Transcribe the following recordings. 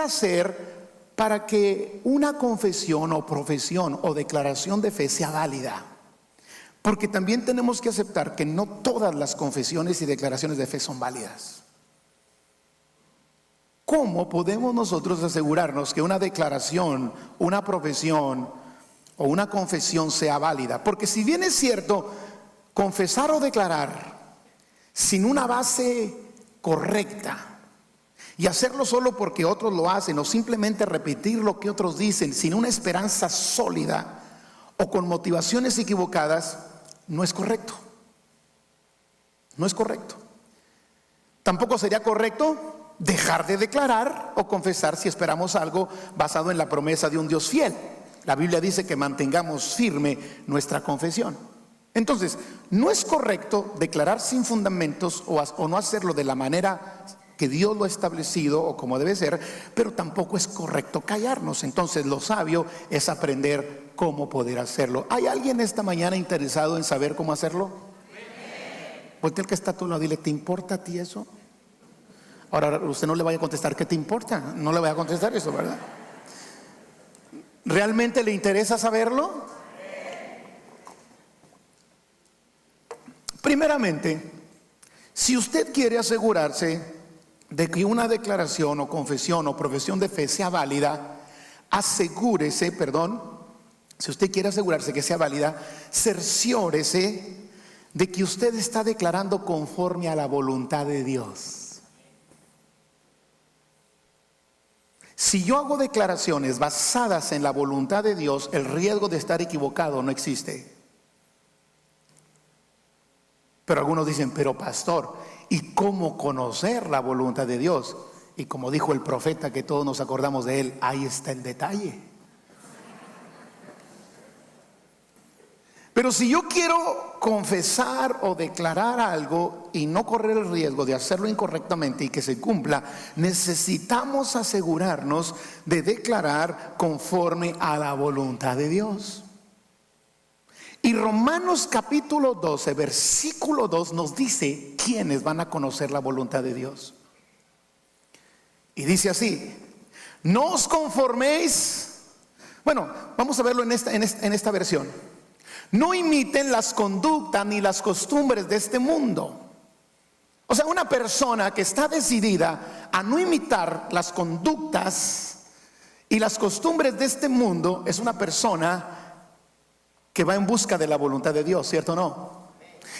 hacer para que una confesión o profesión o declaración de fe sea válida? Porque también tenemos que aceptar que no todas las confesiones y declaraciones de fe son válidas. ¿Cómo podemos nosotros asegurarnos que una declaración, una profesión o una confesión sea válida? Porque si bien es cierto, confesar o declarar sin una base correcta y hacerlo solo porque otros lo hacen, o simplemente repetir lo que otros dicen sin una esperanza sólida o con motivaciones equivocadas, no es correcto. No es correcto. Tampoco sería correcto dejar de declarar o confesar si esperamos algo basado en la promesa de un Dios fiel. La Biblia dice que mantengamos firme nuestra confesión. Entonces, no es correcto declarar sin fundamentos o no hacerlo de la manera que Dios lo ha establecido o como debe ser, pero tampoco es correcto callarnos. Entonces, lo sabio es aprender cómo poder hacerlo. ¿Hay alguien esta mañana interesado en saber cómo hacerlo? Voltea el que está a tu lado, dile, ¿te importa a ti eso? Ahora, usted no le vaya a contestar, ¿qué te importa? No le vaya a contestar eso, ¿verdad? ¿Realmente le interesa saberlo? Primeramente, si usted quiere asegurarse de que una declaración o confesión o profesión de fe sea válida, si usted quiere asegurarse que sea válida, cerciórese de que usted está declarando conforme a la voluntad de Dios. Si yo hago declaraciones basadas en la voluntad de Dios, el riesgo de estar equivocado no existe. Pero algunos dicen, pero pastor, ¿y cómo conocer la voluntad de Dios? Y como dijo el profeta, que todos nos acordamos de él, ahí está el detalle. Pero si yo quiero confesar o declarar algo y no correr el riesgo de hacerlo incorrectamente y que se cumpla, necesitamos asegurarnos de declarar conforme a la voluntad de Dios. Y Romanos capítulo 12, versículo 2 nos dice quiénes van a conocer la voluntad de Dios. Y dice así: no os conforméis. Bueno, vamos a verlo en esta versión. No imiten las conductas ni las costumbres de este mundo. O sea, una persona que está decidida a no imitar las conductas y las costumbres de este mundo es una persona que va en busca de la voluntad de Dios, ¿cierto o no?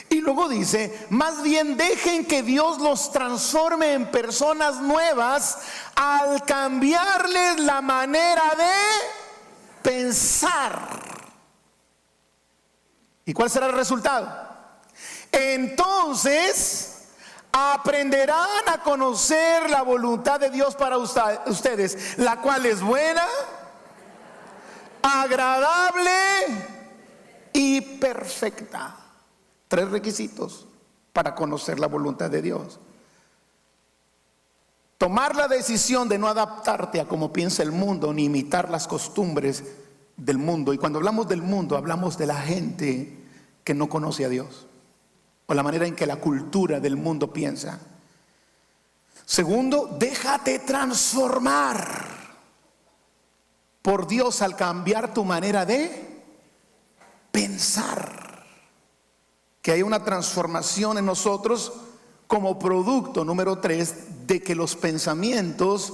Y luego dice, más bien dejen que Dios los transforme en personas nuevas al cambiarles la manera de pensar. ¿Y cuál será el resultado? Entonces aprenderán a conocer la voluntad de Dios para ustedes, la cual es buena, agradable y perfecta. 3 requisitos para conocer la voluntad de Dios: tomar la decisión de no adaptarte a cómo piensa el mundo, ni imitar las costumbres del mundo. Y cuando hablamos del mundo, hablamos de la gente que no conoce a Dios, o la manera en que la cultura del mundo piensa. Segundo, déjate transformar por Dios al cambiar tu manera de pensar. Que hay una transformación en nosotros como producto, número 3, de que los pensamientos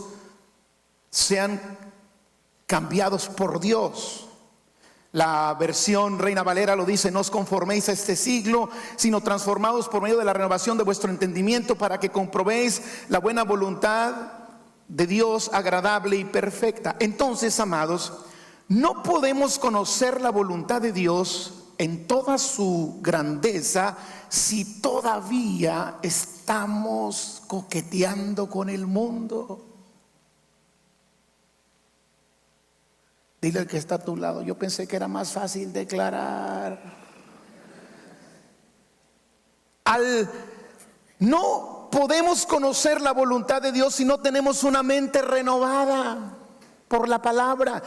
sean cambiados por Dios. La versión Reina Valera lo dice: no os conforméis a este siglo, sino transformados por medio de la renovación de vuestro entendimiento, para que comprobéis la buena voluntad de Dios, agradable y perfecta. Entonces, amados, no podemos conocer la voluntad de Dios en toda su grandeza si todavía estamos coqueteando con el mundo. Dile al que está a tu lado: yo pensé que era más fácil declarar. No podemos conocer la voluntad de Dios si no tenemos una mente renovada por la palabra.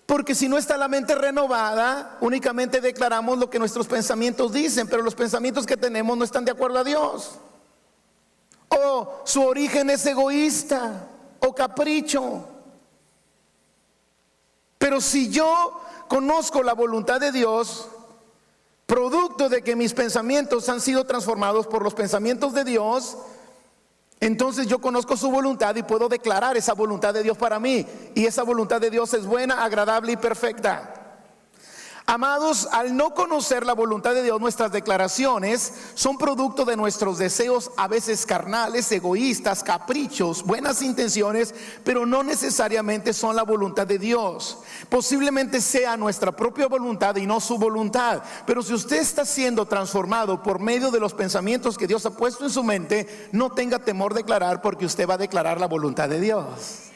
Porque si no está la mente renovada, únicamente declaramos lo que nuestros pensamientos dicen, pero los pensamientos que tenemos no están de acuerdo a Dios, o su origen es egoísta. o capricho. Pero si yo conozco la voluntad de Dios, producto de que mis pensamientos han sido transformados por los pensamientos de Dios, entonces yo conozco su voluntad y puedo declarar esa voluntad de Dios para mí. Y esa voluntad de Dios es buena, agradable y perfecta. Amados, al no conocer la voluntad de Dios, nuestras declaraciones son producto de nuestros deseos, a veces carnales, egoístas, caprichos, buenas intenciones, pero no necesariamente son la voluntad de Dios. Posiblemente sea nuestra propia voluntad y no su voluntad. Pero si usted está siendo transformado por medio de los pensamientos que Dios ha puesto en su mente, no tenga temor de declarar, porque usted va a declarar la voluntad de Dios.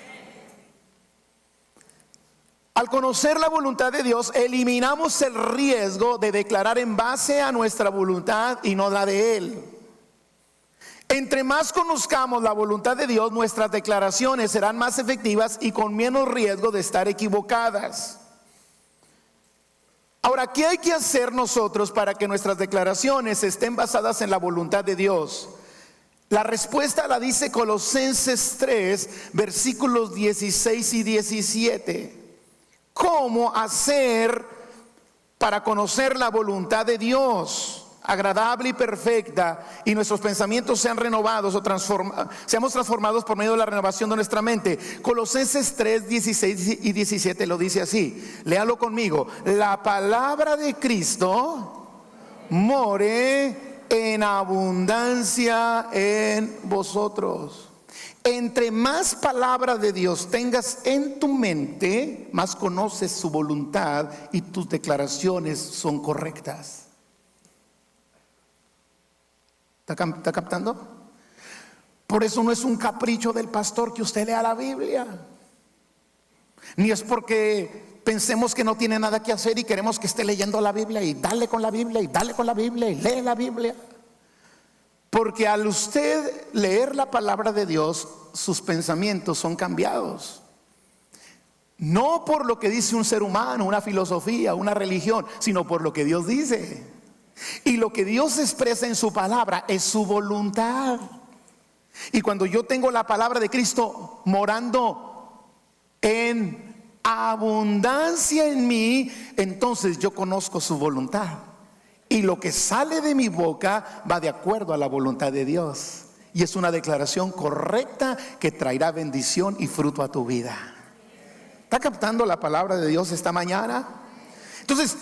Al conocer la voluntad de Dios, eliminamos el riesgo de declarar en base a nuestra voluntad y no la de Él. Entre más conozcamos la voluntad de Dios, nuestras declaraciones serán más efectivas y con menos riesgo de estar equivocadas. Ahora, ¿qué hay que hacer nosotros para que nuestras declaraciones estén basadas en la voluntad de Dios? La respuesta la dice Colosenses 3, versículos 16 y 17. ¿Cómo hacer para conocer la voluntad de Dios, agradable y perfecta, y nuestros pensamientos sean renovados o seamos transformados por medio de la renovación de nuestra mente? Colosenses 3, 16 y 17 lo dice así. Léalo conmigo. La palabra de Cristo more en abundancia en vosotros. Entre más palabra de Dios tengas en tu mente, más conoces su voluntad y tus declaraciones son correctas. ¿Está captando? Por eso no es un capricho del pastor que usted lea la Biblia, ni es porque pensemos que no tiene nada que hacer y queremos que esté leyendo la Biblia y dale con la Biblia y dale con la Biblia y lee la Biblia. Porque al usted leer la palabra de Dios, sus pensamientos son cambiados. No por lo que dice un ser humano, una filosofía, una religión, sino por lo que Dios dice. Y lo que Dios expresa en su palabra es su voluntad. Y cuando yo tengo la palabra de Cristo morando en abundancia en mí, entonces yo conozco su voluntad. Y lo que sale de mi boca va de acuerdo a la voluntad de Dios. Y es una declaración correcta que traerá bendición y fruto a tu vida. ¿Está captando la palabra de Dios esta mañana? Entonces,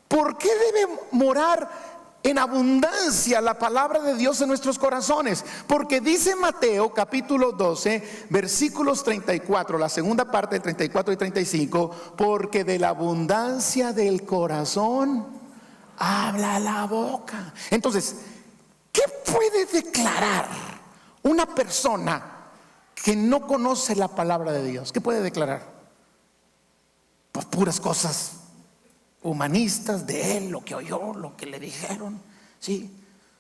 ¿por qué debe morar en abundancia la palabra de Dios en nuestros corazones? Porque dice Mateo capítulo 12 versículos 34, la segunda parte de 34 y 35, porque de la abundancia del corazón habla la boca. Entonces, ¿qué puede declarar una persona que no conoce la palabra de Dios? ¿Qué puede declarar? Pues puras cosas humanistas de él, lo que oyó, lo que le dijeron. Sí,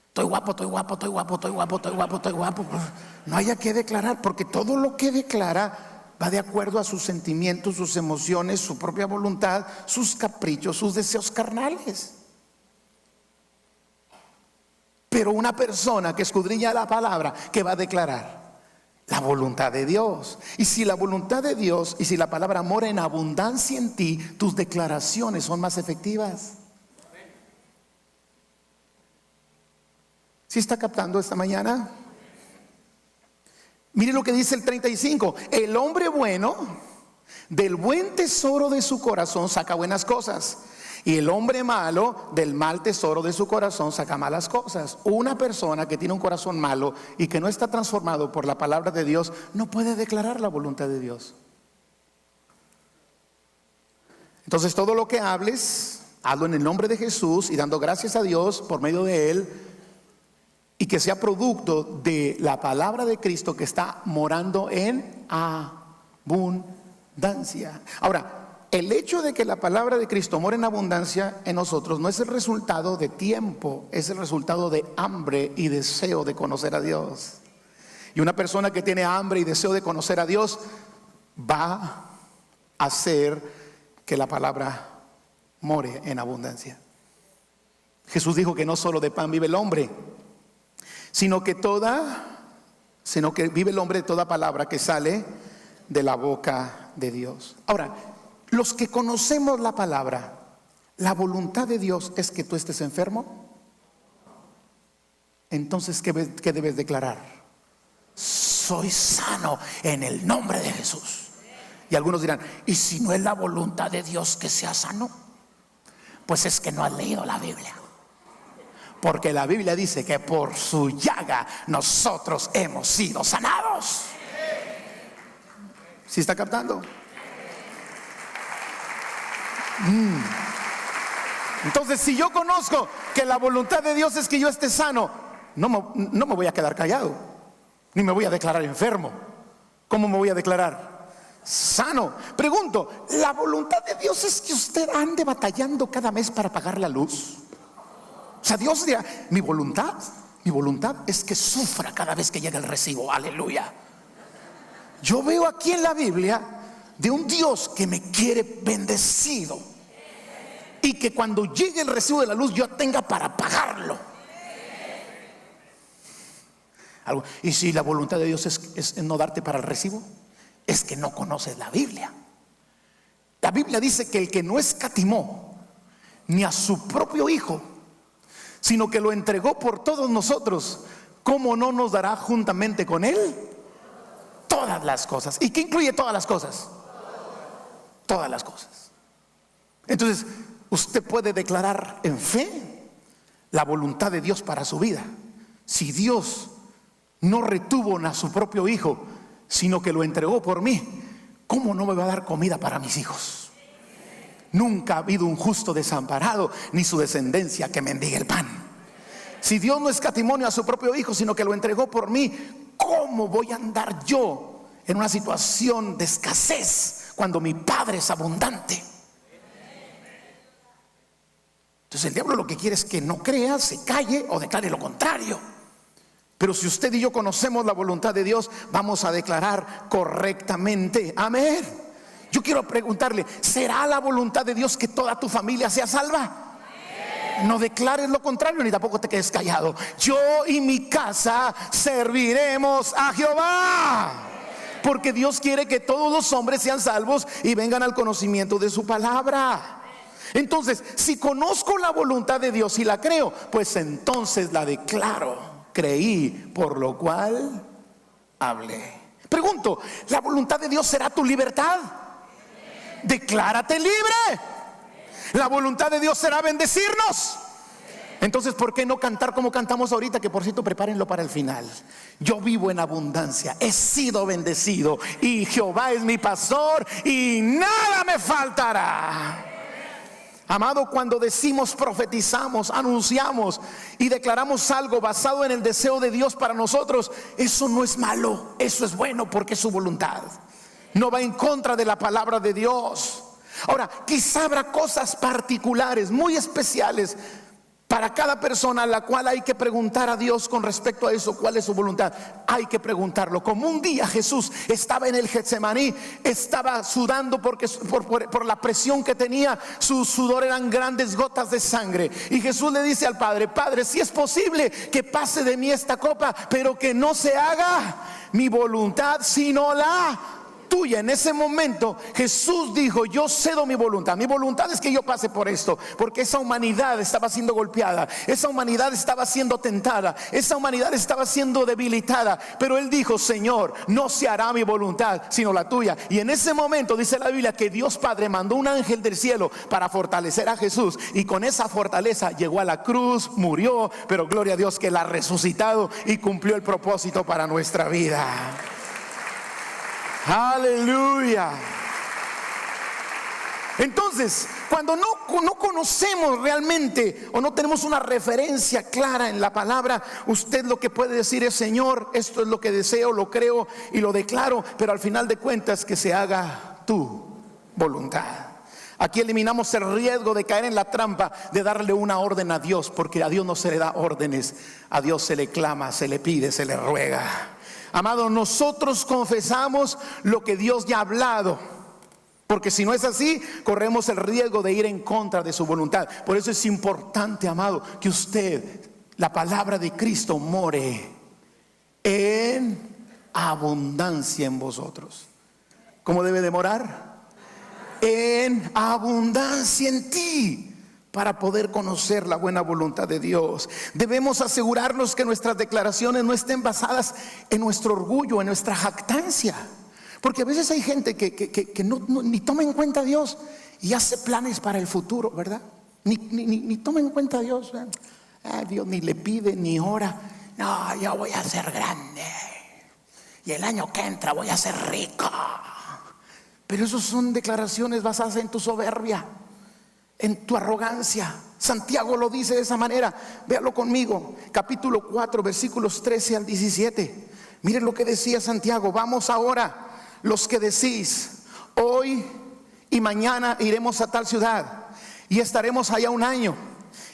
estoy guapo, estoy guapo, estoy guapo, estoy guapo, estoy guapo, estoy guapo. Pues no haya que declarar, porque todo lo que declara va de acuerdo a sus sentimientos, sus emociones, su propia voluntad, sus caprichos, sus deseos carnales. Pero una persona que escudriña la palabra, ¿qué va a declarar? La voluntad de Dios. Y si la voluntad de Dios y si la palabra mora en abundancia en ti, tus declaraciones son más efectivas. ¿Sí está captando esta mañana? Mire lo que dice el 35. El hombre bueno del buen tesoro de su corazón saca buenas cosas, y el hombre malo del mal tesoro de su corazón saca malas cosas. Una persona que tiene un corazón malo y que no está transformado por la palabra de Dios no puede declarar la voluntad de Dios. Entonces todo lo que hables, hazlo en el nombre de Jesús y dando gracias a Dios por medio de Él, y que sea producto de la palabra de Cristo que está morando en abundancia. Ahora, el hecho de que la palabra de Cristo mora en abundancia en nosotros no es el resultado de tiempo, es el resultado de hambre y deseo de conocer a Dios. Y una persona que tiene hambre y deseo de conocer a Dios va a hacer que la palabra more en abundancia. Jesús dijo que no solo de pan vive el hombre, sino que toda sino que vive el hombre de toda palabra que sale de la boca de Dios. Ahora, los que conocemos la palabra, la voluntad de Dios es que tú estés enfermo. Entonces, ¿qué debes declarar? Soy sano en el nombre de Jesús. Y algunos dirán, ¿y si no es la voluntad de Dios que sea sano? Pues es que no has leído la Biblia. Porque la Biblia dice que por su llaga nosotros hemos sido sanados. ¿Sí está captando? Entonces, si yo conozco que la voluntad de Dios es que yo esté sano, no me voy a quedar callado, ni me voy a declarar enfermo. ¿Cómo me voy a declarar? Sano. Pregunto, ¿la voluntad de Dios es que usted ande batallando cada mes para pagar la luz? O sea, Dios dirá, mi voluntad es que sufra cada vez que llega el recibo. Aleluya. Yo veo aquí en la Biblia de un Dios que me quiere bendecido y que cuando llegue el recibo de la luz yo tenga para pagarlo. Y si la voluntad de Dios es no darte para el recibo, es que no conoces la Biblia. La Biblia dice que el que no escatimó ni a su propio hijo, sino que lo entregó por todos nosotros, ¿cómo no nos dará juntamente con él todas las cosas? ¿Y qué incluye todas las cosas? Todas las cosas. Entonces, usted puede declarar en fe la voluntad de Dios para su vida. Si Dios no retuvo a su propio hijo, sino que lo entregó por mí, ¿cómo no me va a dar comida para mis hijos? Nunca ha habido un justo desamparado, ni su descendencia que mendigue el pan. Si Dios no escatimó a su propio hijo, sino que lo entregó por mí, ¿cómo voy a andar yo en una situación de escasez cuando mi Padre es abundante? Entonces el diablo lo que quiere es que no crea, se calle o declare lo contrario. Pero si usted y yo conocemos la voluntad de Dios, vamos a declarar correctamente. Amén. Yo quiero preguntarle, ¿será la voluntad de Dios que toda tu familia sea salva? No declares lo contrario, ni tampoco te quedes callado. Yo y mi casa serviremos a Jehová. Porque Dios quiere que todos los hombres sean salvos y vengan al conocimiento de su palabra. Entonces, si conozco la voluntad de Dios y la creo, pues entonces la declaro. Creí, por lo cual hablé. Pregunto, ¿la voluntad de Dios será tu libertad? Declárate libre. La voluntad de Dios será bendecirnos. Entonces, ¿por qué no cantar como cantamos ahorita? Que por cierto, prepárenlo para el final. Yo vivo en abundancia, he sido bendecido y Jehová es mi pastor y nada me faltará. Amado, cuando decimos, profetizamos, anunciamos y declaramos algo basado en el deseo de Dios para nosotros, eso no es malo, eso es bueno porque es su voluntad. No va en contra de la palabra de Dios. Ahora, quizá habrá cosas particulares, muy especiales para cada persona, a la cual hay que preguntar a Dios con respecto a eso, cuál es su voluntad. Hay que preguntarlo. Como un día Jesús estaba en el Getsemaní, estaba sudando porque por la presión que tenía, su sudor eran grandes gotas de sangre. Y Jesús le dice al Padre: Padre, si es posible que pase de mí esta copa, pero que no se haga mi voluntad sino la tuya. En ese momento Jesús dijo: yo cedo mi voluntad. Mi voluntad es que yo pase por esto, porque esa humanidad estaba siendo golpeada, esa humanidad estaba siendo tentada, esa humanidad estaba siendo debilitada. Pero él dijo: Señor, no se hará mi voluntad sino la tuya. Y en ese momento dice la Biblia que Dios Padre mandó un ángel del cielo para fortalecer a Jesús, y con esa fortaleza llegó a la cruz, murió, pero gloria a Dios que la ha resucitado y cumplió el propósito para nuestra vida. Aleluya. Entonces, cuando no conocemos realmente o no tenemos una referencia clara en la palabra, usted lo que puede decir es: Señor, esto es lo que deseo, lo creo y lo declaro, pero al final de cuentas que se haga tu voluntad. Aquí eliminamos el riesgo de caer en la trampa de darle una orden a Dios, porque a Dios no se le da órdenes, a Dios se le clama, se le pide, se le ruega. Amado, nosotros confesamos lo que Dios ya ha hablado, porque si no es así, corremos el riesgo de ir en contra de su voluntad. Por eso es importante, amado, que usted, la palabra de Cristo, more en abundancia en vosotros. ¿Cómo debe de morar? En abundancia en ti, para poder conocer la buena voluntad de Dios. Debemos asegurarnos que nuestras declaraciones no estén basadas en nuestro orgullo, en nuestra jactancia. Porque a veces hay gente que ni toma en cuenta a Dios y hace planes para el futuro, ¿verdad? Ni toma en cuenta a Dios. Dios ni le pide ni ora. No, yo voy a ser grande y el año que entra voy a ser rico. Pero eso son declaraciones basadas en tu soberbia, en tu arrogancia. Santiago lo dice de esa manera. Véalo conmigo, capítulo 4, versículos 13 al 17. Miren lo que decía Santiago. Vamos ahora, los que decís, hoy y mañana iremos a tal ciudad y estaremos allá un año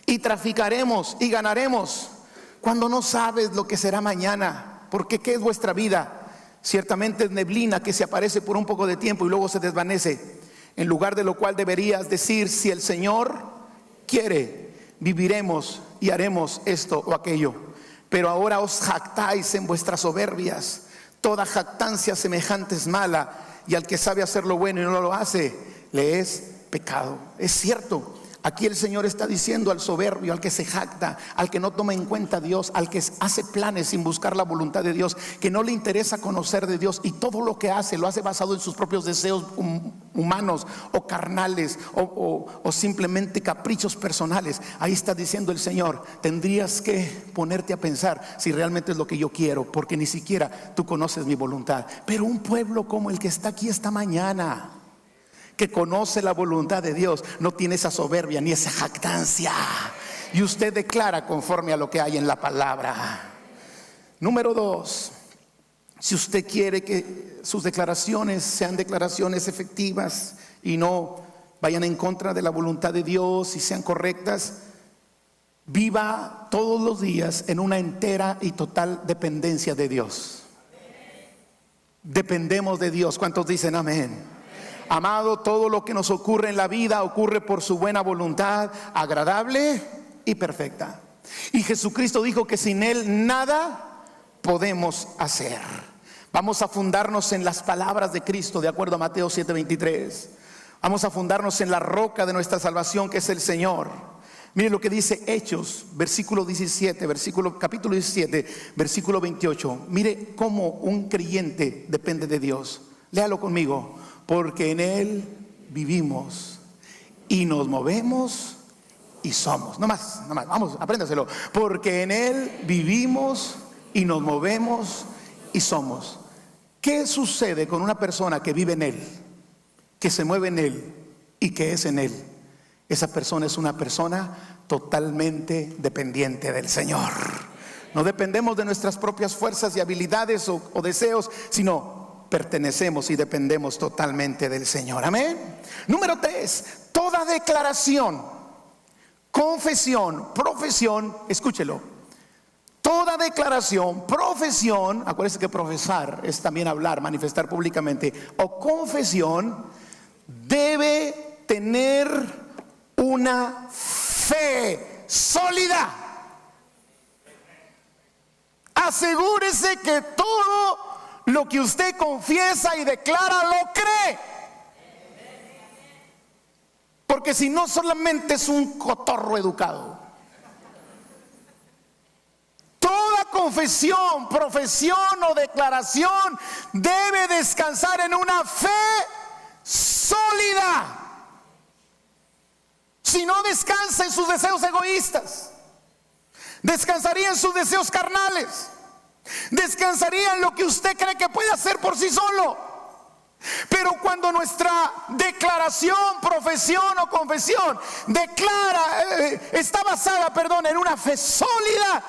y traficaremos y ganaremos, cuando no sabes lo que será mañana. Porque ¿qué es vuestra vida? Ciertamente es neblina que se aparece por un poco de tiempo y luego se desvanece. En lugar de lo cual deberías decir, si el Señor quiere, viviremos y haremos esto o aquello. Pero ahora os jactáis en vuestras soberbias. Toda jactancia semejante es mala, y al que sabe hacer lo bueno y no lo hace, le es pecado. Es cierto. Aquí el Señor está diciendo al soberbio, al que se jacta, al que no toma en cuenta a Dios, al que hace planes sin buscar la voluntad de Dios, que no le interesa conocer de Dios, y todo lo que hace lo hace basado en sus propios deseos humanos o carnales o simplemente caprichos personales. Ahí está diciendo el Señor, tendrías que ponerte a pensar si realmente es lo que yo quiero, porque ni siquiera tú conoces mi voluntad. Pero un pueblo como el que está aquí esta mañana, que conoce la voluntad de Dios, no tiene esa soberbia ni esa jactancia, y usted declara conforme a lo que hay en la palabra. Número 2, si usted quiere que sus declaraciones sean declaraciones efectivas y no vayan en contra de la voluntad de Dios y sean correctas, viva todos los días en una entera y total dependencia de Dios. Dependemos de Dios. ¿Cuántos dicen amén? Amado, todo lo que nos ocurre en la vida ocurre por su buena voluntad, agradable y perfecta. Y Jesucristo dijo que sin Él nada podemos hacer. Vamos a fundarnos en las palabras de Cristo, de acuerdo a Mateo 7:23. Vamos a fundarnos en la roca de nuestra salvación, que es el Señor. Mire lo que dice Hechos, capítulo 17, versículo 28. Mire cómo un creyente depende de Dios. Léalo conmigo. Porque en Él vivimos y nos movemos y somos. No más, vamos, apréndaselo. Porque en Él vivimos y nos movemos y somos. ¿Qué sucede con una persona que vive en Él, que se mueve en Él y que es en Él? Esa persona es una persona totalmente dependiente del Señor. No dependemos de nuestras propias fuerzas y habilidades o deseos, sino pertenecemos y dependemos totalmente del Señor. Amén. Número 3, toda declaración, confesión, profesión, escúchelo. Toda declaración, profesión, acuérdense que profesar es también hablar, manifestar públicamente, o confesión, debe tener una fe sólida. Asegúrese que todo lo que usted confiesa y declara lo cree. Porque si no, solamente es un cotorro educado. Toda confesión, profesión o declaración debe descansar en una fe sólida. Si no, descansa en sus deseos egoístas, descansaría en sus deseos carnales, descansaría en lo que usted cree que puede hacer por sí solo. Pero cuando nuestra declaración, profesión o confesión está basada, en una fe sólida,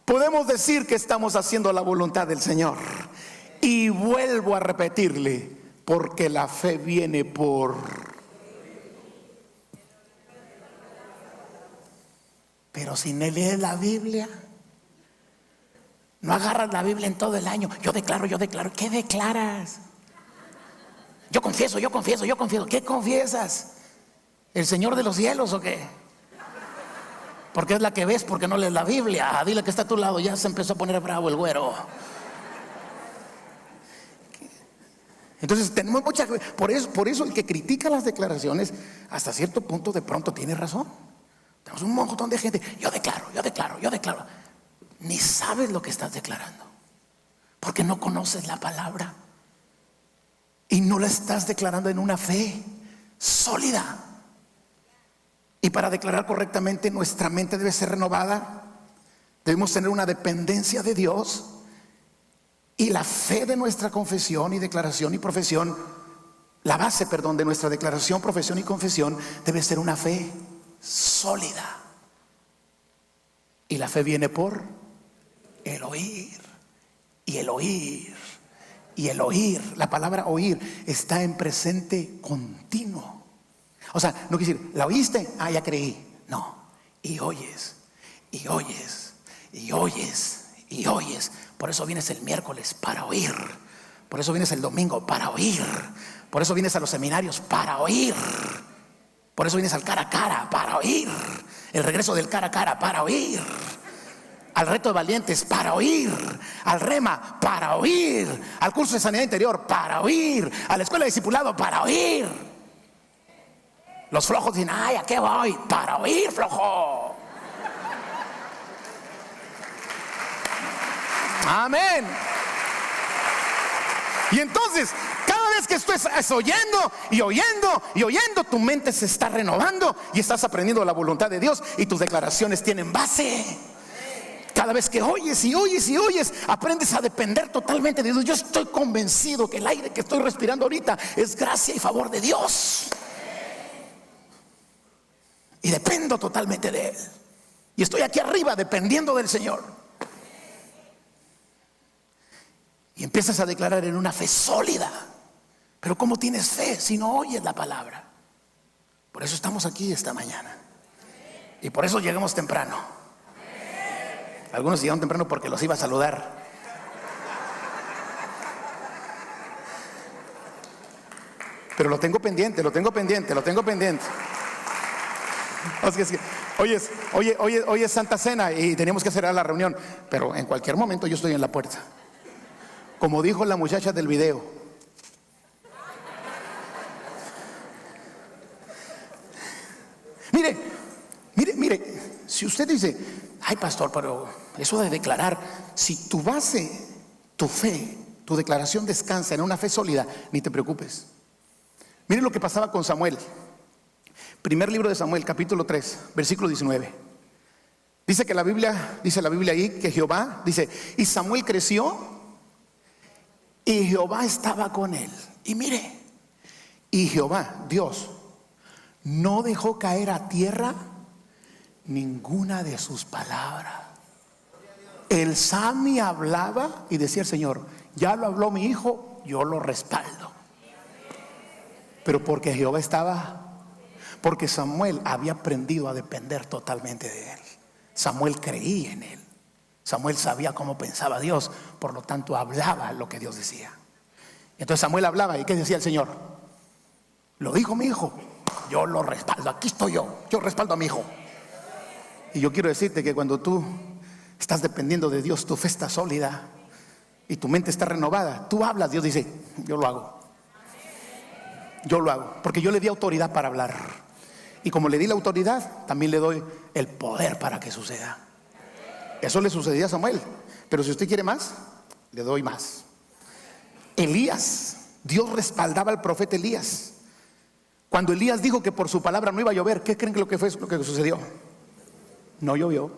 podemos decir que estamos haciendo la voluntad del Señor. Y vuelvo a repetirle, porque la fe viene por... Pero si no lees la Biblia, no agarras la Biblia en todo el año. Yo declaro. ¿Qué declaras? Yo confieso. ¿Qué confiesas? ¿El Señor de los cielos o qué? Porque es la que ves, porque no lees la Biblia. Dile que está a tu lado, ya se empezó a poner bravo el güero. Entonces tenemos por eso el que critica las declaraciones hasta cierto punto de pronto tiene razón. Tenemos un montón de gente, yo declaro. Ni sabes lo que estás declarando, porque no conoces la palabra y no la estás declarando en una fe sólida. Y para declarar correctamente, nuestra mente debe ser renovada. Debemos tener una dependencia de Dios. Y la fe de nuestra confesión y declaración y profesión, la base, de nuestra declaración, profesión y confesión debe ser una fe sólida. Y la fe viene por el oír. Y el oír. Y el oír. La palabra oír está en presente continuo. O sea, no quiere decir, ¿la oíste? Ah, ya creí. No. Y oyes. Y oyes. Y oyes. Y oyes. Por eso vienes el miércoles para oír. Por eso vienes el domingo para oír. Por eso vienes a los seminarios para oír. Por eso vienes al cara a cara para oír. El regreso del cara a cara para oír. Al reto de valientes para oír. Al rema para oír. Al curso de sanidad interior para oír. A la escuela de discipulado para oír. Los flojos dicen, ay, ¿a qué voy? Para oír, flojo. Amén. Y entonces, cada vez que estás oyendo y oyendo y oyendo, tu mente se está renovando y estás aprendiendo la voluntad de Dios y tus declaraciones tienen base. Cada vez que oyes y oyes y oyes, aprendes a depender totalmente de Dios. Yo estoy convencido que el aire que estoy respirando ahorita es gracia y favor de Dios. Y dependo totalmente de Él. Y estoy aquí arriba dependiendo del Señor. Y empiezas a declarar en una fe sólida. Pero ¿cómo tienes fe si no oyes la palabra? Por eso estamos aquí esta mañana. Y por eso llegamos temprano. Algunos llegaron temprano porque los iba a saludar. Pero lo tengo pendiente. Hoy es Santa Cena y teníamos que hacer la reunión. Pero en cualquier momento yo estoy en la puerta. Como dijo la muchacha del video. Mire, si usted dice, ay pastor, pero eso de declarar, si tu base, tu fe, tu declaración descansa en una fe sólida, ni te preocupes. Mire lo que pasaba con Samuel. Primer libro de Samuel, capítulo 3, versículo 19. Dice la Biblia ahí que Jehová, dice, y Samuel creció y Jehová estaba con él. Y mire, y Jehová, Dios, no dejó caer a tierra ninguna de sus palabras. El Sami hablaba y decía el Señor, ya lo habló mi hijo, yo lo respaldo. Pero porque Jehová estaba, porque Samuel había aprendido a depender totalmente de él. Samuel creía en él. Samuel sabía cómo pensaba Dios, por lo tanto hablaba lo que Dios decía. Entonces Samuel hablaba, ¿y qué decía el Señor? Lo dijo mi hijo, yo lo respaldo, aquí estoy yo respaldo a mi hijo. Y yo quiero decirte que cuando tú estás dependiendo de Dios, tu fe está sólida y tu mente está renovada, tú hablas, Dios dice, yo lo hago, porque yo le di autoridad para hablar. Y como le di la autoridad, también le doy el poder para que suceda. Eso le sucedía a Samuel. Pero si usted quiere más, le doy más. Elías, Dios respaldaba al profeta Elías. Cuando Elías dijo que por su palabra no iba a llover, ¿qué creen que lo que sucedió? No llovió.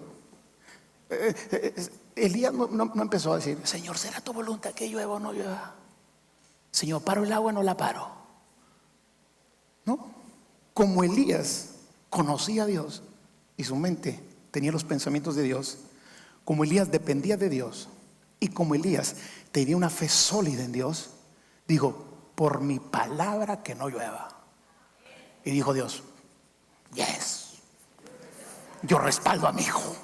Elías no empezó a decir, Señor, ¿será tu voluntad que llueva o no llueva? Señor, ¿paro el agua o no la paro? No. Como Elías conocía a Dios y su mente tenía los pensamientos de Dios, como Elías dependía de Dios y como Elías tenía una fe sólida en Dios, dijo, por mi palabra que no llueva. Y dijo Dios, yes, yo respaldo a mi hijo.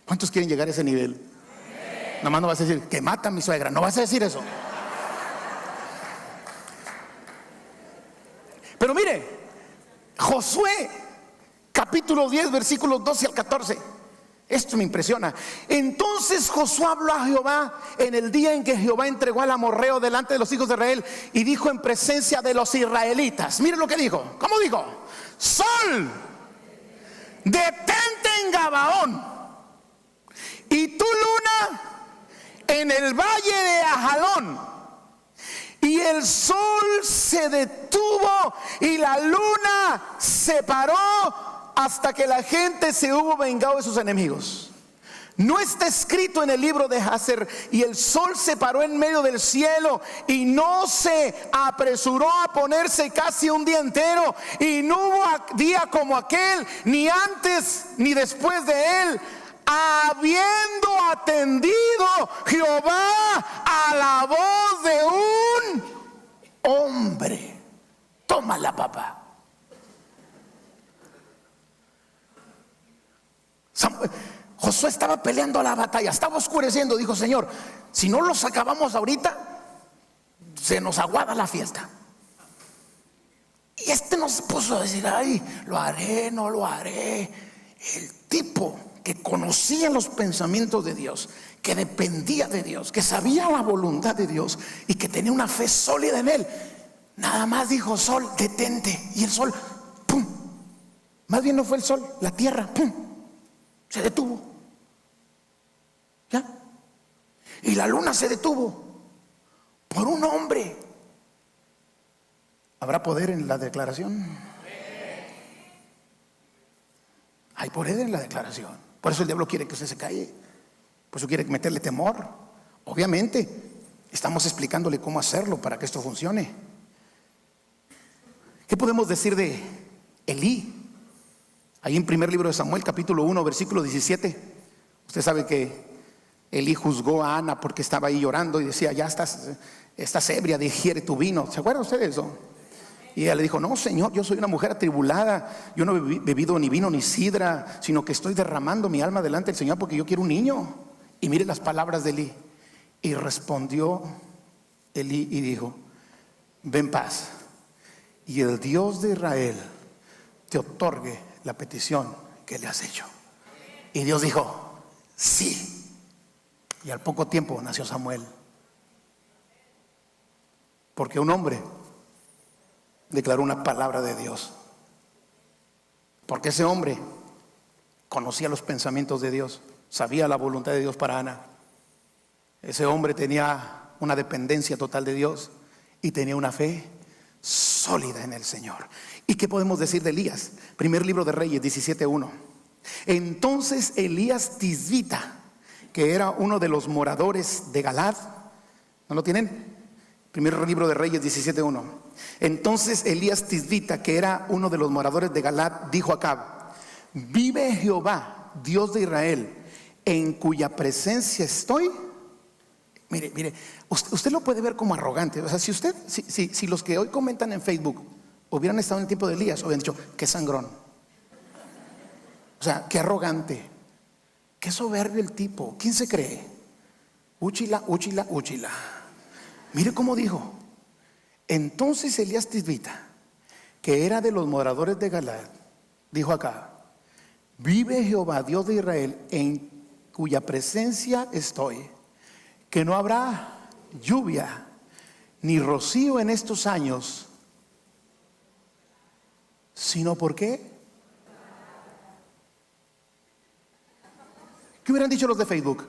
¿Cuántos quieren llegar a ese nivel? Nada más no vas a decir, que mata a mi suegra, no vas a decir eso. Pero mire, Josué capítulo 10 versículos 12 al 14. Esto me impresiona. Entonces Josué habló a Jehová en el día en que Jehová entregó al amorreo delante de los hijos de Israel, y dijo en presencia de los israelitas. Miren lo que dijo. ¿Cómo dijo? Sol, detente en Gabaón, y tu luna en el valle de Ajalón. Y el sol se detuvo y la luna se paró hasta que la gente se hubo vengado de sus enemigos. No está escrito en el libro de Jacer: y el sol se paró en medio del cielo y no se apresuró a ponerse casi un día entero, y no hubo día como aquel, ni antes ni después de él, habiendo atendido Jehová a la voz de un hombre. Toma la papa. Josué estaba peleando la batalla, estaba oscureciendo. Dijo: Señor, si no los acabamos ahorita, se nos aguada la fiesta. Y este nos puso a decir: ay, lo haré, no lo haré. El tipo que conocía los pensamientos de Dios, que dependía de Dios, que sabía la voluntad de Dios y que tenía una fe sólida en él, nada más dijo: sol, detente. Y el sol, pum. Más bien no fue el sol, la tierra, pum, se detuvo. ¿Ya? Y la luna se detuvo por un hombre. ¿Habrá poder en la declaración? Hay poder en la declaración. Por eso el diablo quiere que usted se calle. Por eso quiere meterle temor. Obviamente estamos explicándole cómo hacerlo para que esto funcione. ¿Qué podemos decir de Elí? Ahí en primer libro de Samuel, capítulo 1, versículo 17. Usted sabe que Elí juzgó a Ana porque estaba ahí llorando y decía: ya estás ebria, digiere tu vino. ¿Se acuerda usted de eso? Y ella le dijo: no, Señor, yo soy una mujer atribulada, yo no he bebido ni vino ni sidra, sino que estoy derramando mi alma delante del Señor porque yo quiero un niño. Y mire las palabras de Elí. Y respondió Elí y dijo: ven paz, y el Dios de Israel te otorgue la petición que le has hecho. Y Dios dijo: sí. Y al poco tiempo nació Samuel, porque un hombre declaró una palabra de Dios. Porque ese hombre conocía los pensamientos de Dios, sabía la voluntad de Dios para Ana. Ese hombre tenía una dependencia total de Dios y tenía una fe sólida en el Señor. ¿Y qué podemos decir de Elías? Primer libro de Reyes 17:1. Entonces Elías Tisbita, que era uno de los moradores de Galad, ¿no lo tienen? Primer libro de Reyes 17:1. Entonces Elías Tisbita, que era uno de los moradores de Galad, dijo a Acab: vive Jehová, Dios de Israel, en cuya presencia estoy. Mire, usted lo puede ver como arrogante. O sea, si los que hoy comentan en Facebook hubieran estado en el tiempo de Elías, hubieran dicho: qué sangrón. O sea, qué arrogante, qué soberbio el tipo. ¿Quién se cree? Úchila, úchila, úchila. Mire cómo dijo. Entonces Elías Tisbita, que era de los moradores de Galad, dijo acá: vive Jehová, Dios de Israel, en cuya presencia estoy, que no habrá lluvia ni rocío en estos años, sino ¿por qué? ¿Qué hubieran dicho los de Facebook?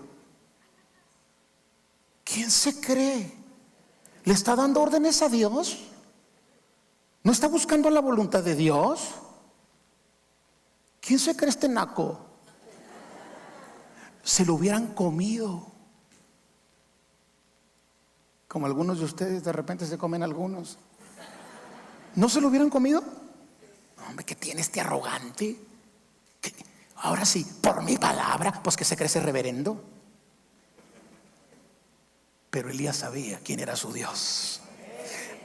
¿Quién se cree? ¿Le está dando órdenes a Dios? ¿No está buscando la voluntad de Dios? ¿Quién se cree este naco? Se lo hubieran comido, como algunos de ustedes de repente se comen algunos. ¿No se lo hubieran comido? Hombre, ¿qué tiene este arrogante? Ahora sí, por mi palabra, pues que se cree ese reverendo. Pero Elías sabía quién era su Dios.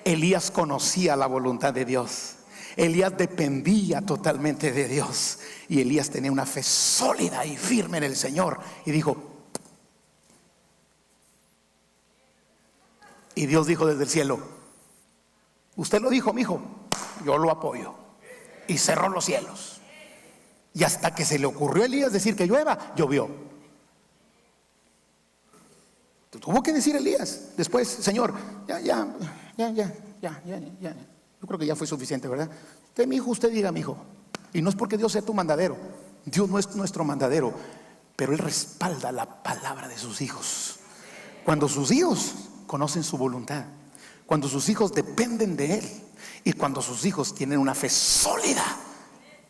Elías conocía la voluntad de Dios. Elías dependía totalmente de Dios. Y Elías tenía una fe sólida y firme en el Señor. Y dijo, y Dios dijo desde el cielo: usted lo dijo, mi hijo, yo lo apoyo. Y cerró los cielos. Y hasta que se le ocurrió a Elías decir que llueva, llovió. Tuvo que decir Elías después: Señor, ya. Yo creo que ya fue suficiente, ¿verdad? Usted, mi hijo, usted diga, mi hijo. Y no es porque Dios sea tu mandadero. Dios no es nuestro mandadero, pero Él respalda la palabra de sus hijos. Cuando sus hijos conocen su voluntad, cuando sus hijos dependen de Él, y cuando sus hijos tienen una fe sólida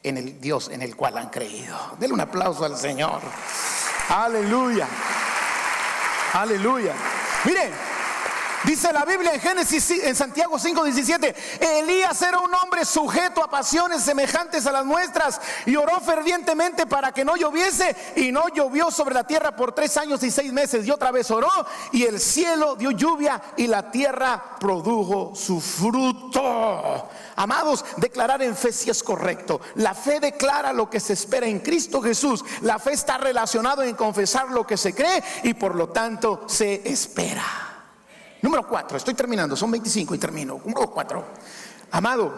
en el Dios en el cual han creído. Denle un aplauso al Señor. Aleluya. Aleluya. Mire, dice la Biblia en Génesis, en Santiago 5:17: Elías era un hombre sujeto a pasiones semejantes a las nuestras, y oró fervientemente para que no lloviese, y no llovió sobre la tierra por 3 años y 6 meses. Y otra vez oró, y el cielo dio lluvia, y la tierra produjo su fruto. Amados, declarar en fe sí es correcto. La fe declara lo que se espera en Cristo Jesús. La fe está relacionada en confesar lo que se cree, y por lo tanto se espera. Número 4, estoy terminando, son 25 y termino. Número 4, amado,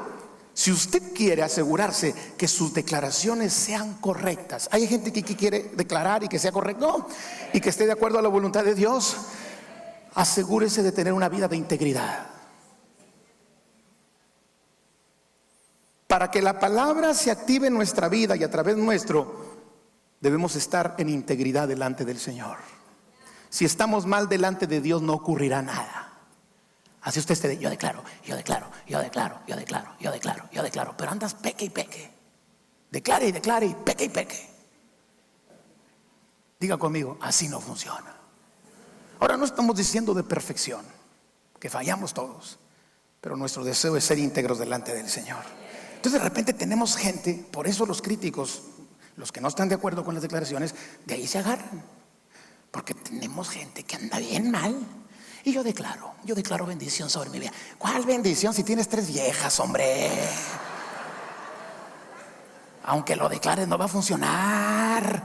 si usted quiere asegurarse que sus declaraciones sean correctas. Hay gente que quiere declarar y que sea correcto y que esté de acuerdo a la voluntad de Dios. Asegúrese de tener una vida de integridad. Para que la palabra se active en nuestra vida y a través nuestro, debemos estar en integridad delante del Señor. Si estamos mal delante de Dios, no ocurrirá nada. Así usted esté: yo declaro. Pero andas peque y peque. Declare y peque y peque. Diga conmigo: así no funciona. Ahora, no estamos diciendo de perfección, que fallamos todos, pero nuestro deseo es ser íntegros delante del Señor. Entonces de repente tenemos gente, por eso los críticos, los que no están de acuerdo con las declaraciones, de ahí se agarran. Porque tenemos gente que anda bien mal. Y yo declaro bendición sobre mi vida. ¿Cuál bendición si tienes 3 viejas, hombre? Aunque lo declares, no va a funcionar.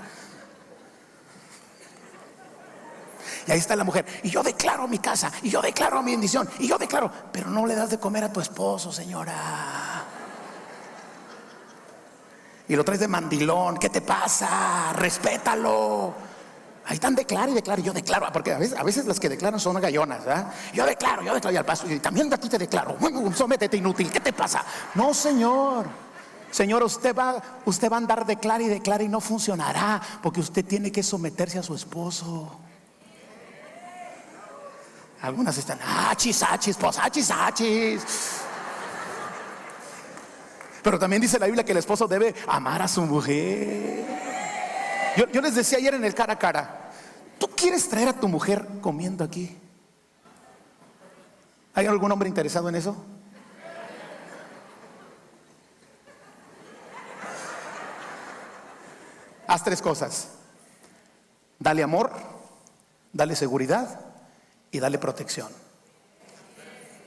Y ahí está la mujer: y yo declaro mi casa, y yo declaro mi bendición, y yo declaro. Pero no le das de comer a tu esposo, señora. Y lo traes de mandilón. ¿Qué te pasa? Respétalo. Ahí están, declara y declara. Yo declaro, porque a veces las que declaran son gallonas, ¿verdad? Yo declaro y al paso, y también a ti te declaro. Sométete, inútil. ¿Qué te pasa? No, señor. Señor, usted va a andar declara y no funcionará, porque usted tiene que someterse a su esposo. Algunas están: achis, pues achis. Pero también dice la Biblia que el esposo debe amar a su mujer. Yo les decía ayer en el cara a cara: ¿tú quieres traer a tu mujer comiendo aquí? ¿Hay algún hombre interesado en eso? Haz 3 cosas: dale amor, dale seguridad y dale protección.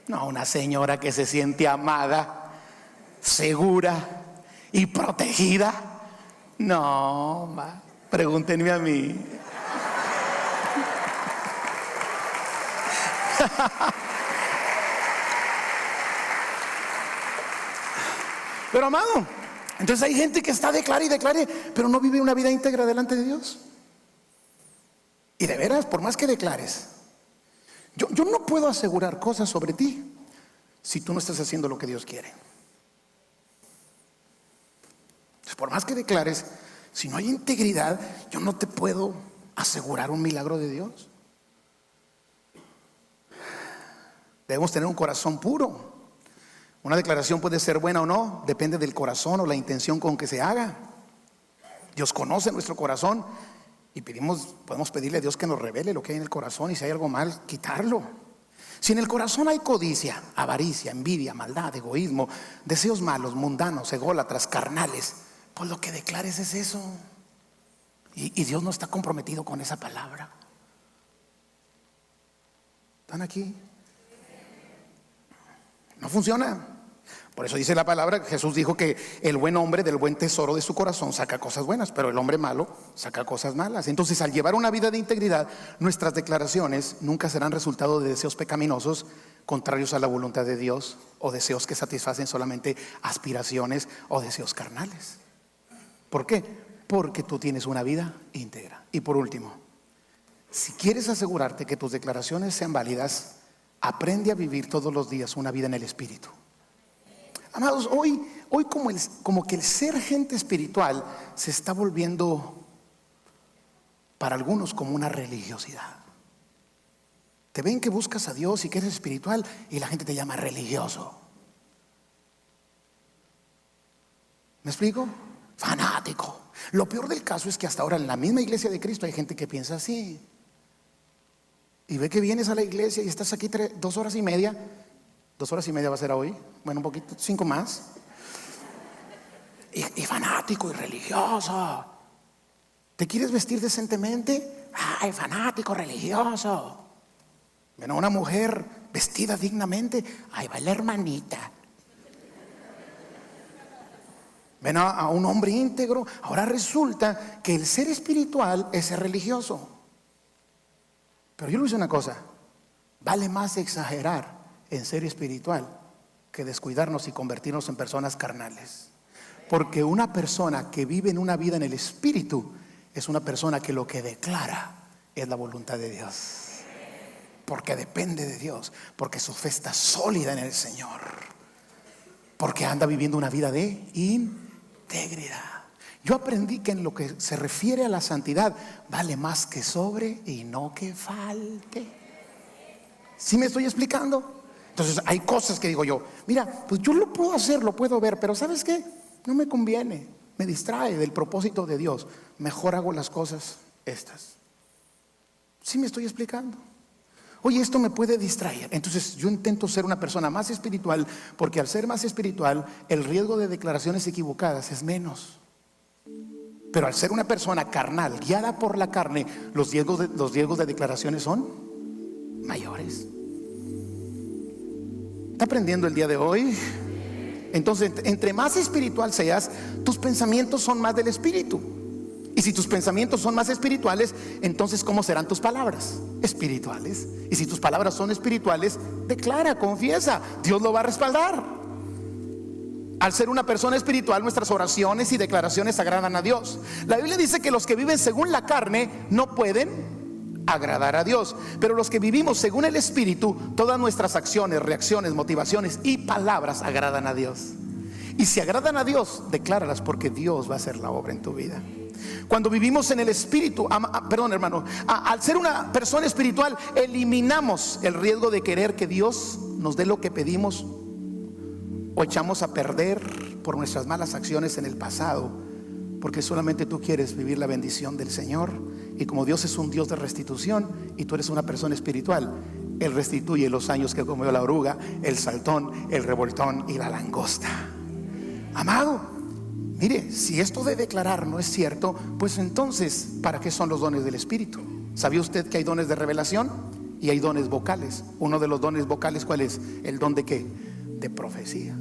No, una señora que se siente amada, segura y protegida, no, pregúntenme a mí. Pero amado, entonces hay gente que está declare, pero no vive una vida íntegra delante de Dios. Y de veras, por más que declares, yo no puedo asegurar cosas sobre ti si tú no estás haciendo lo que Dios quiere. Entonces, por más que declares, si no hay integridad, yo no te puedo asegurar un milagro de Dios. Debemos tener un corazón puro. Una declaración puede ser buena o no, depende del corazón o la intención con que se haga. Dios conoce nuestro corazón y podemos pedirle a Dios que nos revele lo que hay en el corazón, y si hay algo mal, quitarlo. Si en el corazón hay codicia, avaricia, envidia, maldad, egoísmo, deseos malos, mundanos, ególatras, carnales, pues lo que declares es eso. Y Dios no está comprometido con esa palabra. ¿Están aquí? No funciona. Por eso dice la palabra, Jesús dijo que el buen hombre del buen tesoro de su corazón saca cosas buenas, pero el hombre malo saca cosas malas. Entonces, al llevar una vida de integridad, nuestras declaraciones nunca serán resultado de deseos pecaminosos contrarios a la voluntad de Dios, o deseos que satisfacen solamente aspiraciones o deseos carnales. ¿Por qué? Porque tú tienes una vida íntegra. Y por último, si quieres asegurarte que tus declaraciones sean válidas, aprende a vivir todos los días una vida en el Espíritu. Amados, hoy como que el ser gente espiritual se está volviendo para algunos como una religiosidad. Te ven que buscas a Dios y que eres espiritual y la gente te llama religioso. ¿Me explico? Fanático. Lo peor del caso es que hasta ahora en la misma iglesia de Cristo hay gente que piensa así. Y ve que vienes a la iglesia y estás aquí 2 horas y media. 2 horas y media va a ser hoy. Bueno, un poquito, 5 más. Y fanático y religioso. ¿Te quieres vestir decentemente? Ay, fanático, religioso. Ven a una mujer vestida dignamente. Ahí va la hermanita. Ven a un hombre íntegro. Ahora resulta que el ser espiritual es ser religioso. Pero yo le digo una cosa: vale más exagerar en ser espiritual que descuidarnos y convertirnos en personas carnales. Porque una persona que vive en una vida en el Espíritu es una persona que lo que declara es la voluntad de Dios. Porque depende de Dios, porque su fe está sólida en el Señor, porque anda viviendo una vida de integridad. Yo aprendí que en lo que se refiere a la santidad, vale más que sobre y no que falte. ¿Sí me estoy explicando? Entonces hay cosas que digo yo, mira, pues yo lo puedo hacer, lo puedo ver, pero ¿sabes qué? No me conviene, me distrae del propósito de Dios. Mejor hago las cosas estas. ¿Sí me estoy explicando? Oye, esto me puede distraer. Entonces yo intento ser una persona más espiritual, porque al ser más espiritual el riesgo de declaraciones equivocadas es menos. Pero al ser una persona carnal, guiada por la carne, los riesgos de declaraciones son mayores. ¿Está aprendiendo el día de hoy? Entonces, entre más espiritual seas, tus pensamientos son más del Espíritu. Y si tus pensamientos son más espirituales, entonces ¿cómo serán tus palabras? Espirituales. Y si tus palabras son espirituales, declara, confiesa, Dios lo va a respaldar. Al ser una persona espiritual, nuestras oraciones y declaraciones agradan a Dios. La Biblia dice que los que viven según la carne no pueden agradar a Dios, pero los que vivimos según el Espíritu, todas nuestras acciones, reacciones, motivaciones y palabras agradan a Dios. Y si agradan a Dios, decláralas, porque Dios va a hacer la obra en tu vida. Cuando vivimos en el Espíritu, al ser una persona espiritual, eliminamos el riesgo de querer que Dios nos dé lo que pedimos, o echamos a perder por nuestras malas acciones en el pasado, porque solamente tú quieres vivir la bendición del Señor. Y como Dios es un Dios de restitución y tú eres una persona espiritual, Él restituye los años que comió la oruga, el saltón, el revoltón y la langosta. Amado, mire, si esto de declarar no es cierto, pues entonces, ¿para qué son los dones del Espíritu? ¿Sabía usted que hay dones de revelación y hay dones vocales? Uno de los dones vocales, ¿cuál es? ¿El don de qué? De profecía.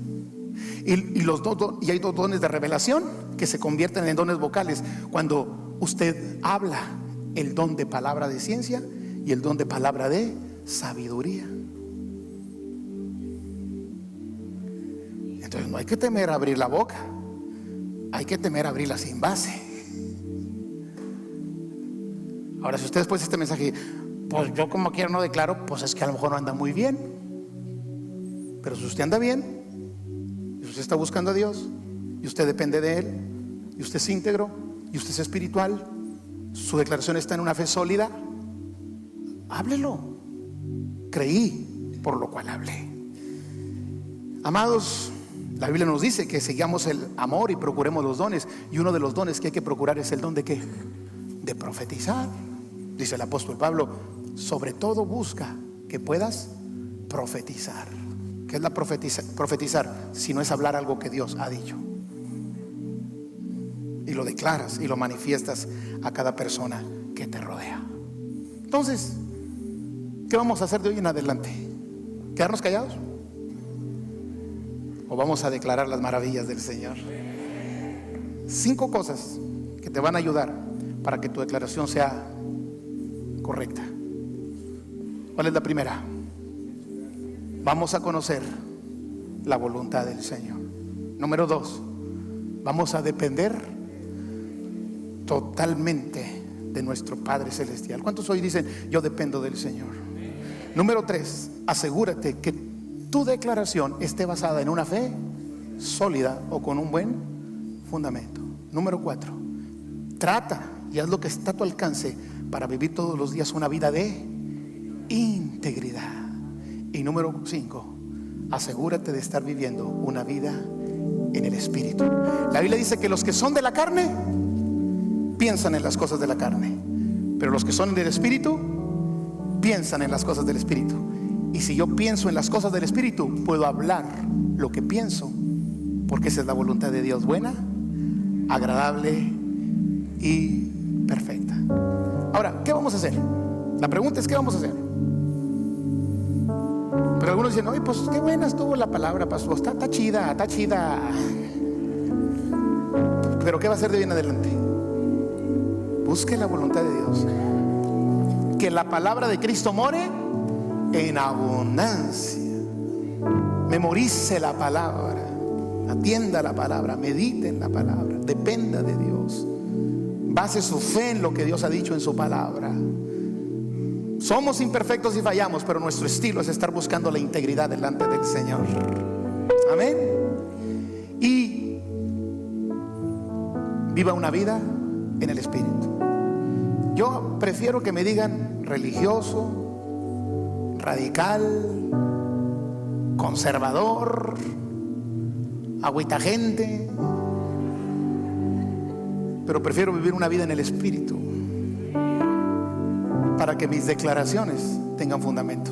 Y hay 2 dones de revelación que se convierten en dones vocales cuando usted habla: el don de palabra de ciencia y el don de palabra de sabiduría. Entonces no hay que temer a abrir la boca, hay que temer a abrirla sin base. Ahora, si usted después de este mensaje, pues yo como quiera no declaro, pues es que a lo mejor no anda muy bien. Pero si usted anda bien, y usted está buscando a Dios, y usted depende de Él, y usted es íntegro, y usted es espiritual, su declaración está en una fe sólida, háblelo. Creí, por lo cual hablé. Amados, la Biblia nos dice que sigamos el amor y procuremos los dones. Y uno de los dones que hay que procurar es el don de ¿qué? De profetizar. Dice el apóstol Pablo: sobre todo busca que puedas profetizar. ¿Qué es la profetizar? Si no es hablar algo que Dios ha dicho, y lo declaras y lo manifiestas a cada persona que te rodea. Entonces, ¿qué vamos a hacer de hoy en adelante? ¿Quedarnos callados? ¿O vamos a declarar las maravillas del Señor? 5 cosas que te van a ayudar para que tu declaración sea correcta. ¿Cuál es la primera? Vamos a conocer la voluntad del Señor. Número 2, vamos a depender totalmente de nuestro Padre Celestial. ¿Cuántos hoy dicen, yo dependo del Señor? Número 3, asegúrate que tu declaración esté basada en una fe sólida o con un buen fundamento. Número 4, trata y haz lo que está a tu alcance para vivir todos los días una vida de integridad. Y número 5, asegúrate de estar viviendo una vida en el Espíritu. La Biblia dice que los que son de la carne piensan en las cosas de la carne, pero los que son del Espíritu piensan en las cosas del Espíritu. Y si yo pienso en las cosas del Espíritu, puedo hablar lo que pienso, porque esa es la voluntad de Dios, buena, agradable y perfecta. Ahora, ¿qué vamos a hacer? La pregunta es, ¿qué vamos a hacer? Pero algunos dicen, oye, pues qué buena estuvo la palabra, pastor, está chida, está chida. Pero ¿qué va a hacer de hoy en adelante? Busque la voluntad de Dios. Que la palabra de Cristo more en abundancia. Memorice la palabra, atienda la palabra, medite en la palabra, dependa de Dios, base su fe en lo que Dios ha dicho en su palabra. Somos imperfectos y fallamos, pero nuestro estilo es estar buscando la integridad delante del Señor. Amén. Y viva una vida en el Espíritu. Yo prefiero que me digan religioso, radical, conservador, agüitagente, pero prefiero vivir una vida en el Espíritu, para que mis declaraciones tengan fundamento.